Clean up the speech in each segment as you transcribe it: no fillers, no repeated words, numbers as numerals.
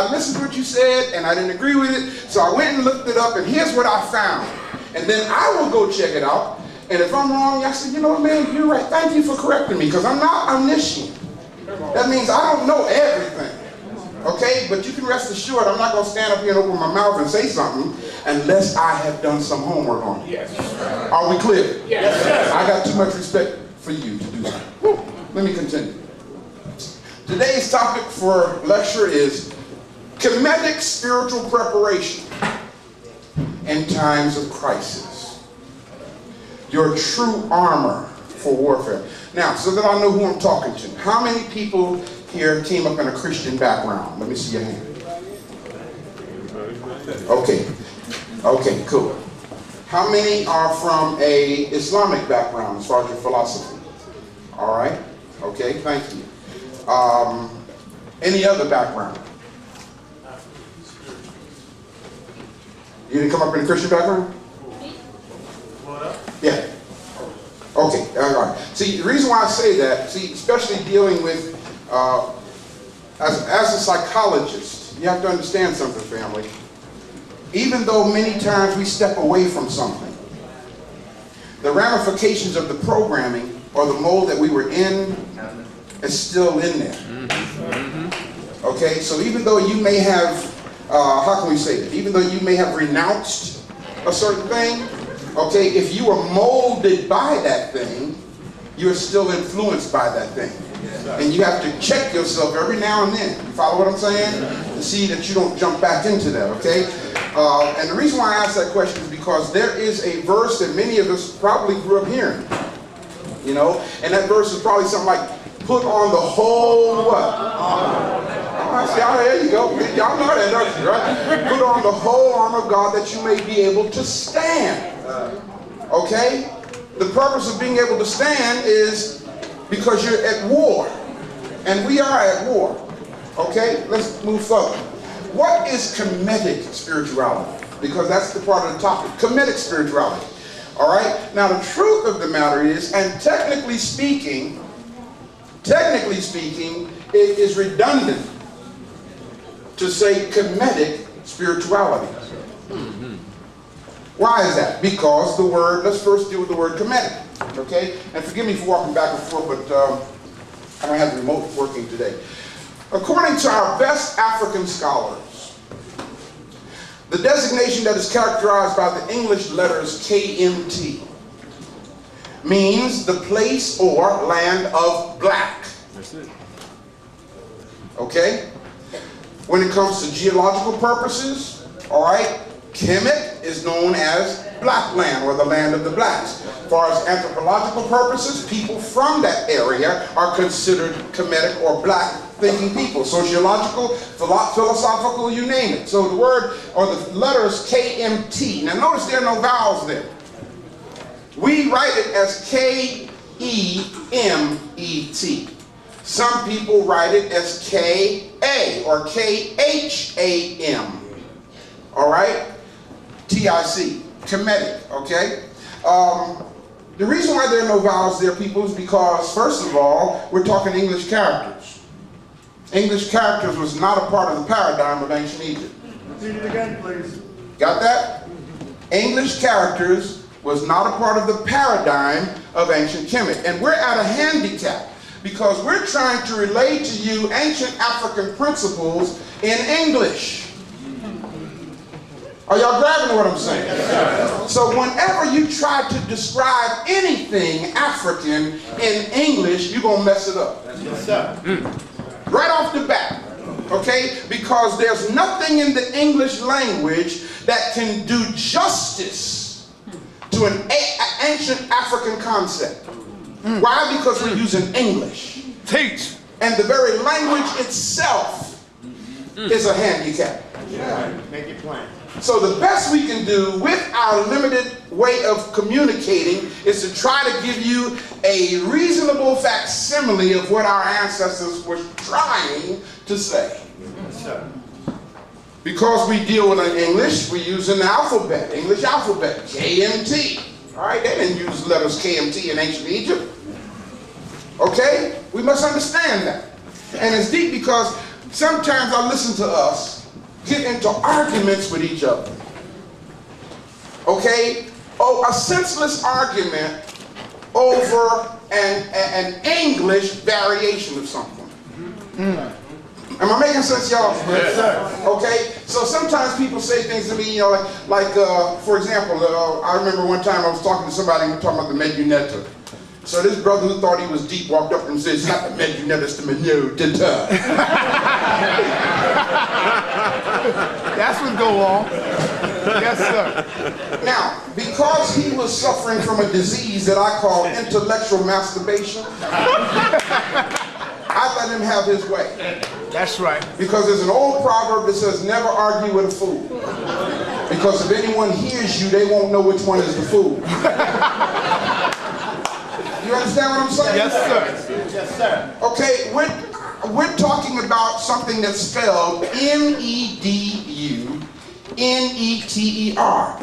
I listened to what you said and I didn't agree with it, so I went and looked it up and here's what I found. And then I will go check it out. And if I'm wrong, I say, you know what, man, you're right. Thank you for correcting me, because I'm not omniscient. That means I don't know everything. Okay? But you can rest assured I'm not going to stand up here and open my mouth and say something unless I have done some homework on it. Yes. Are we clear? Yes. I got too much respect for you to do that. Let me continue. Today's topic for lecture is Kemetic Spiritual Preparation in Times of Crisis. Your true armor for warfare. Now, so that I know who I'm talking to, how many people here came up in a Christian background? Let me see your hand. Okay. Okay, cool. How many are from a Islamic background as far as your philosophy? All right. Okay, thank you. Any other background? You didn't come up in a Christian background? Yeah. Okay, all right. See, the reason why I say that, see, especially dealing with, as a psychologist, you have to understand something, family. Even though many times we step away from something, the ramifications of the programming or the mold that we were in is still in there. Okay, so even though you may have, how can we say that? Even though you may have renounced a certain thing, okay, if you were molded by that thing, you're still influenced by that thing. And you have to check yourself every now and then. You follow what I'm saying? To see that you don't jump back into that, okay? And the reason why I ask that question is because there is a verse that many of us probably grew up hearing. You know? And that verse is probably something like, put on the whole what? Oh, see, there you go. Y'all know that, don't you, right? Put on the whole armor of God that you may be able to stand. Okay? The purpose of being able to stand is because you're at war. And we are at war. Okay? Let's move further. What is Kemetic spirituality? Because that's the part of the topic. Kemetic spirituality. All right? Now, the truth of the matter is, and technically speaking, it is redundant to say Kemetic spirituality. Why is that? Because the word, let's first deal with the word Kemetic, okay? And forgive me for walking back and forth, but I don't have the remote working today. According to our best African scholars, the designation that is characterized by the English letters KMT means the place or land of black. That's it. Okay? When it comes to geological purposes, all right, Kemet is known as black land or the land of the blacks. As far as anthropological purposes, people from that area are considered Kemetic or black thinking people. Sociological, philosophical, you name it. So the word or the letters KMT. Now notice there are no vowels there. We write it as K-E-M-E-T. Some people write it as K-A or K-H-A-M. All right? T-I-C. Kemetic, okay? The reason why there are no vowels there, people, is because, first of all, we're talking English characters. English characters was not a part of the paradigm of ancient Egypt. Repeat it again, please. Got that? English characters was not a part of the paradigm of ancient Kemet. And we're at a handicap because we're trying to relate to you ancient African principles in English. Are y'all grabbing what I'm saying? Yes, so whenever you try to describe anything African in English, you're going to mess it up. Yes, sir. Right off the bat. Okay? Because there's nothing in the English language that can do justice to an ancient African concept. Why? Because we're using English. Teach. And the very language itself is a handicap. Yeah. Make it plain. So the best we can do with our limited way of communicating is to try to give you a reasonable facsimile of what our ancestors were trying to say. Yes, sir. Because we deal with English, we use an alphabet, English alphabet, KMT. All right, they didn't use the letters KMT in ancient Egypt. Okay? We must understand that. And it's deep because sometimes I listen to us get into arguments with each other. Okay? Oh, a senseless argument over an English variation of something. Am I making sense, y'all? Yes, sir. Okay? So sometimes people say things to me, you know, like for example, I remember one time I was talking to somebody and we were talking about the Medunetta. So this brother who thought he was deep walked up and said, it's not the Medunetta, it's the Medunetta. That's what go on. Yes, sir. Now, because he was suffering from a disease that I call intellectual masturbation, I let him have his way. That's right. Because there's an old proverb that says, never argue with a fool. Because if anyone hears you, they won't know which one is the fool. You understand what I'm saying? Yes, sir. Yes, sir. Okay, we're talking about something that's spelled Meduneter.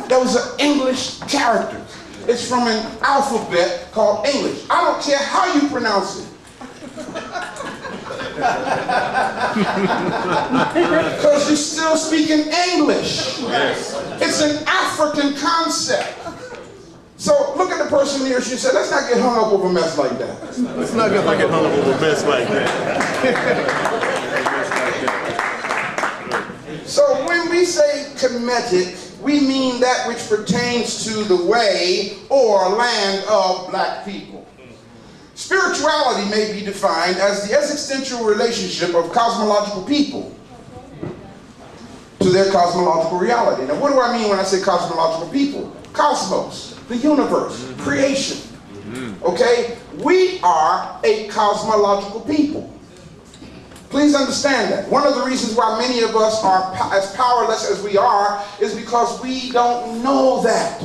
That was an English character. It's from an alphabet called English. I don't care how you pronounce it. Because you're still speaking English. Yes. It's an African concept. So look at the person near you and say, let's not get hung up over a mess like that. Let's not get hung up over a mess like that. So when we say Kemetic, we mean that which pertains to the way or land of black people. Spirituality may be defined as the existential relationship of cosmological people to their cosmological reality. Now what do I mean when I say cosmological people? Cosmos, the universe, creation. Okay? We are a cosmological people. Please understand that. One of the reasons why many of us are as powerless as we are is because we don't know that.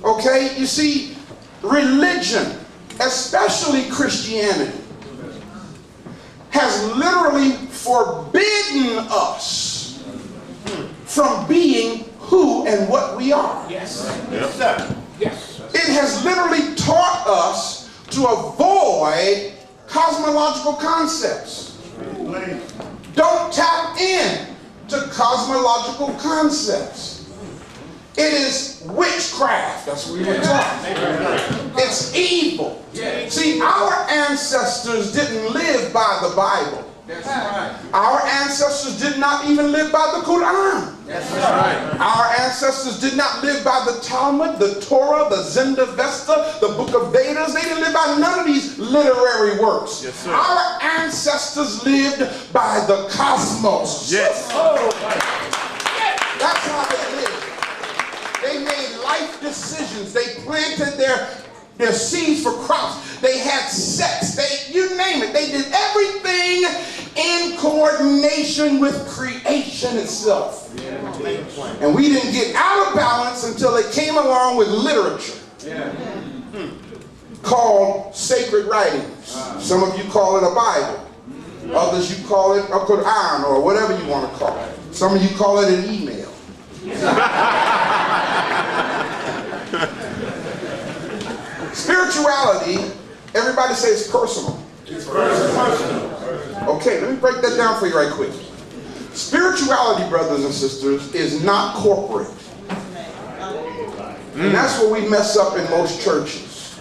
Okay? You see, religion, especially Christianity, has literally forbidden us from being who and what we are. Yes. Yes, sir. Yes. It has literally taught us to avoid cosmological concepts. Don't tap in to cosmological concepts. It is witchcraft. That's what we were taught. It's evil. See, our ancestors didn't live by the Bible. That's right. Our ancestors did not even live by the Quran. That's right. Our ancestors did not live by the Talmud, the Torah, the Zenda-Vesta, the Book of Vedas. They didn't live by none of these literary works. Yes, sir. Our ancestors lived by the cosmos. Yes. That's how they lived. They made life decisions. They planted their seeds for crops. They had sex. You name it. They did everything in coordination with creation itself. And we didn't get out of balance until they came along with literature called sacred writings. Some of you call it a Bible. Others you call it a Quran or whatever you want to call it. Some of you call it an email. Spirituality, everybody says personal. It's personal. Okay, let me break that down for you right quick. Spirituality, brothers and sisters, is not corporate. And that's where we mess up in most churches.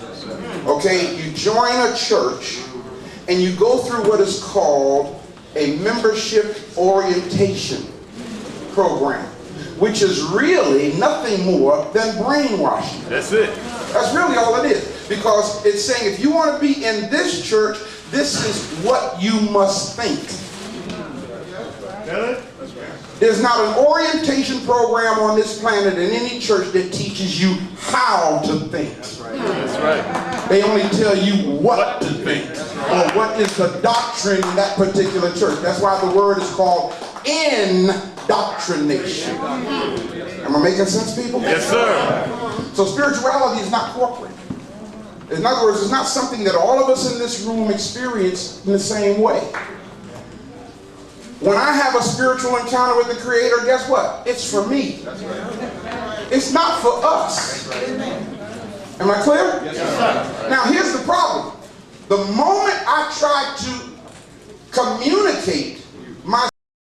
Okay, you join a church and you go through what is called a membership orientation program, which is really nothing more than brainwashing. That's it. That's really all it is. Because it's saying if you want to be in this church, this is what you must think. There's not an orientation program on this planet in any church that teaches you how to think. That's right. They only tell you what to think or what is the doctrine in that particular church. That's why the word is called indoctrination. Am I making sense, people? Yes, sir. So spirituality is not corporate. In other words, it's not something that all of us in this room experience in the same way. When I have a spiritual encounter with the Creator, guess what? It's for me. It's not for us. Am I clear? Yes, sir. Now here's the problem. The moment I try to communicate